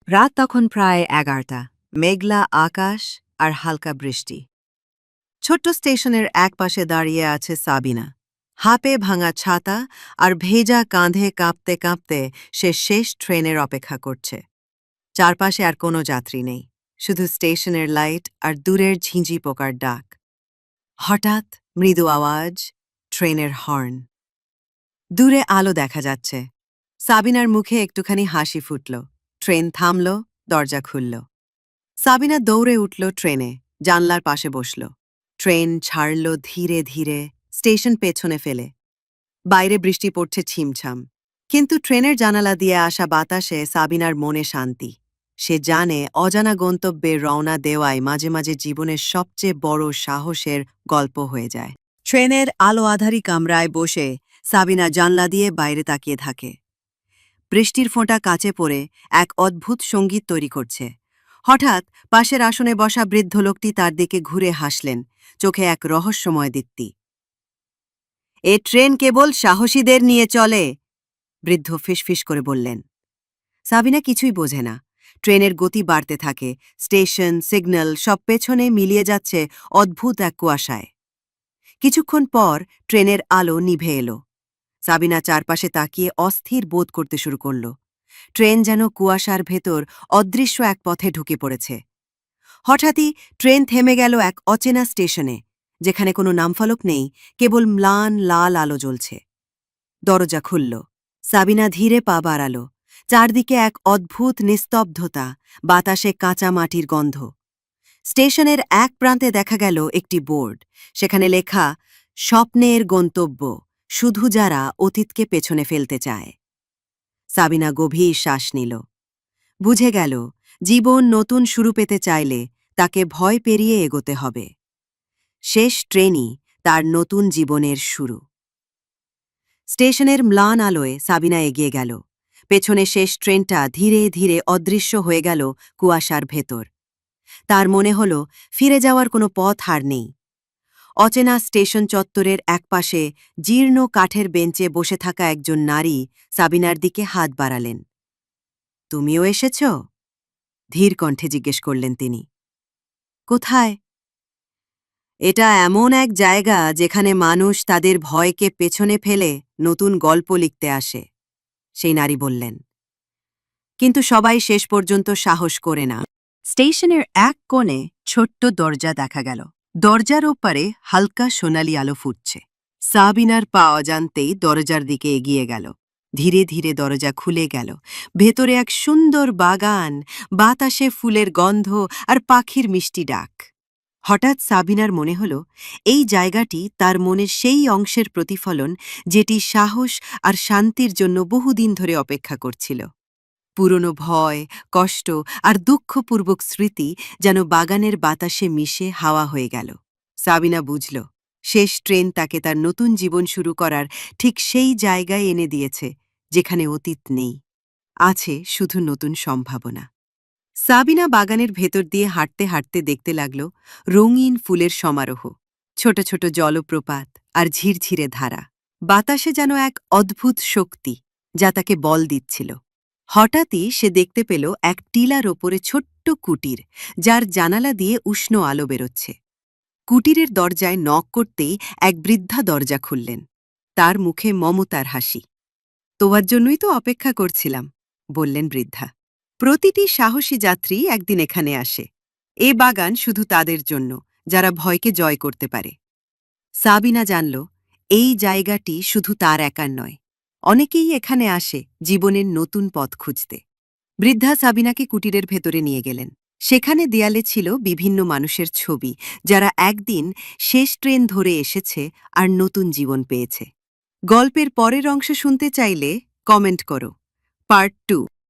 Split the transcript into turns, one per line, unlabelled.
রাত তখন প্রায় 11টা। মেঘলা আকাশ আর হালকা বৃষ্টি। ছোট্ট স্টেশনের একপাশে দাঁড়িয়ে আছে সাবিনা। হাতে ভাঙা ছাতা আর ভেজা কাঁধে কাঁপতে কাঁপতে সে শেষ ট্রেনের অপেক্ষা করছে। চারপাশে আর কোনো যাত্রী নেই, শুধু স্টেশনের লাইট আর দূরের ঝিঁঝি পোকার ডাক। হঠাৎ মৃদু আওয়াজ, ট্রেনের হর্ন। দূরে আলো দেখা যাচ্ছে। সাবিনার মুখে একটুখানি হাসি ফুটল। ট্রেন থামল, দরজা খুলল। সাবিনা দৌড়ে উঠল ট্রেনে, জানলার পাশে বসল। ট্রেন ছাড়ল ধীরে ধীরে, স্টেশন পেছনে ফেলে। বাইরে বৃষ্টি পড়ছে ছিমছাম, কিন্তু ট্রেনের জানালা দিয়ে আসা বাতাসে সাবিনার মনে শান্তি। সে জানে অজানা গন্তব্যে রওনা দেওয়ায় মাঝে মাঝে জীবনের সবচেয়ে বড় সাহসের গল্প হয়ে যায়। ট্রেনের আলো আধারি কামরায় বসে সাবিনা জানলা দিয়ে বাইরে তাকিয়ে থাকে। বৃষ্টির ফোঁটা কাচে পড়ে এক অদ্ভুত সঙ্গীত তৈরি করছে। হঠাৎ পাশের আসনে বসা বৃদ্ধ লোকটি তার দিকে ঘুরে হাসলেন, চোখে এক রহস্যময় দীপ্তি। এ ট্রেন কেবল সাহসীদের নিয়ে চলে, বৃদ্ধ ফিসফিস করে বললেন। সাবিনা কিছুই বোঝে না। ট্রেনের গতি বাড়তে থাকে, স্টেশন, সিগন্যাল সব পেছনে মিলিয়ে যাচ্ছে অদ্ভুত এক কুয়াশায়। কিছুক্ষণ পর ট্রেনের আলো নিভে এলো। সাবিনা চারপাশে তাকিয়ে অস্থির বোধ করতে শুরু করল। ট্রেন যেন কুয়াশার ভেতর অদৃশ্য এক পথে ঢুকে পড়েছে। হঠাৎই ট্রেন থেমে গেল এক অচেনা স্টেশনে, যেখানে কোনো নামফলক নেই, কেবল ম্লান লাল আলো জ্বলছে। দরজা খুলল। সাবিনা ধীরে পা বাড়াল। চারদিকে এক অদ্ভুত নিস্তব্ধতা, বাতাসে কাঁচা মাটির গন্ধ। স্টেশনের এক প্রান্তে দেখা গেল একটি বোর্ড, সেখানে লেখা, স্বপ্নের গন্তব্য, শুধু যারা অতীতকে পেছনে ফেলতে চায়। সাবিনা গভীর শ্বাস নিল। বুঝে গেল, জীবন নতুন শুরু পেতে চাইলে তাকে ভয় পেরিয়ে এগোতে হবে। শেষ ট্রেনই তার নতুন জীবনের শুরু। স্টেশনের ম্লান আলোয় সাবিনা এগিয়ে গেল। পেছনে শেষ ট্রেনটা ধীরে ধীরে অদৃশ্য হয়ে গেল কুয়াশার ভেতর। তার মনে হল ফিরে যাওয়ার কোনো পথ আর নেই। অচেনা স্টেশন চত্বরের একপাশে জীর্ণ কাঠের বেঞ্চে বসে থাকা একজন নারী সাবিনার দিকে হাত বাড়ালেন। তুমিও এসেছ? ধীর কণ্ঠে জিজ্ঞেস করলেন তিনি। কোথায়? এটা এমন এক জায়গা যেখানে মানুষ তাদের ভয়কে পেছনে ফেলে নতুন গল্প লিখতে আসে, সেই নারী বললেন। কিন্তু সবাই শেষ পর্যন্ত সাহস করে না। স্টেশনের এক কোণে ছোট্ট দরজা দেখা গেল। দরজার ওপারে হালকা সোনালি আলো ফুটছে। সাবিনার পা অজান্তেই দরজার দিকে এগিয়ে গেল। ধীরে ধীরে দরজা খুলে গেল। ভেতরে এক সুন্দর বাগান, বাতাসে ফুলের গন্ধ আর পাখির মিষ্টি ডাক। হঠাৎ সাবিনার মনে হল, এই জায়গাটি তার মনের সেই অংশের প্রতিফলন যেটি সাহস আর শান্তির জন্য বহুদিন ধরে অপেক্ষা করছিল। পুরনো ভয়, কষ্ট আর দুঃখপূর্বক স্মৃতি যেন বাগানের বাতাসে মিশে হাওয়া হয়ে গেল। সাবিনা বুঝল, শেষ ট্রেন তাকে তার নতুন জীবন শুরু করার ঠিক সেই জায়গায় এনে দিয়েছে যেখানে অতীত নেই, আছে শুধু নতুন সম্ভাবনা। সাবিনা বাগানের ভেতর দিয়ে হাঁটতে হাঁটতে দেখতে লাগল রঙিন ফুলের সমারোহ, ছোট ছোট জলপ্রপাত আর ঝিরঝিরে ধারা। বাতাসে যেন এক অদ্ভুত শক্তি যা তাকে বল দিচ্ছিল। হঠাৎই সে দেখতে পেল এক টিলার ওপরে ছোট্ট কুটির, যার জানালা দিয়ে উষ্ণ আলো বেরোচ্ছে। কুটিরের দরজায় নক করতেই এক বৃদ্ধা দরজা খুললেন। তার মুখে মমতার হাসি। তোমার জন্যই তো অপেক্ষা করছিলাম, বললেন বৃদ্ধা। প্রতিটি সাহসী যাত্রী একদিন এখানে আসে। এ বাগান শুধু তাদের জন্য যারা ভয়কে জয় করতে পারে। সাবিনা জানল, এই জায়গাটি শুধু তার একার নয়, অনেকেই এখানে আসে জীবনের নতুন পথ খুঁজতে। বৃদ্ধা সাবিনাকে কুটিরের ভেতরে নিয়ে গেলেন। সেখানে দেয়ালে ছিল বিভিন্ন মানুষের ছবি, যারা একদিন শেষ ট্রেন ধরে এসেছে আর নতুন জীবন পেয়েছে। গল্পের পরের অংশ শুনতে চাইলে কমেন্ট করো। পার্ট 2।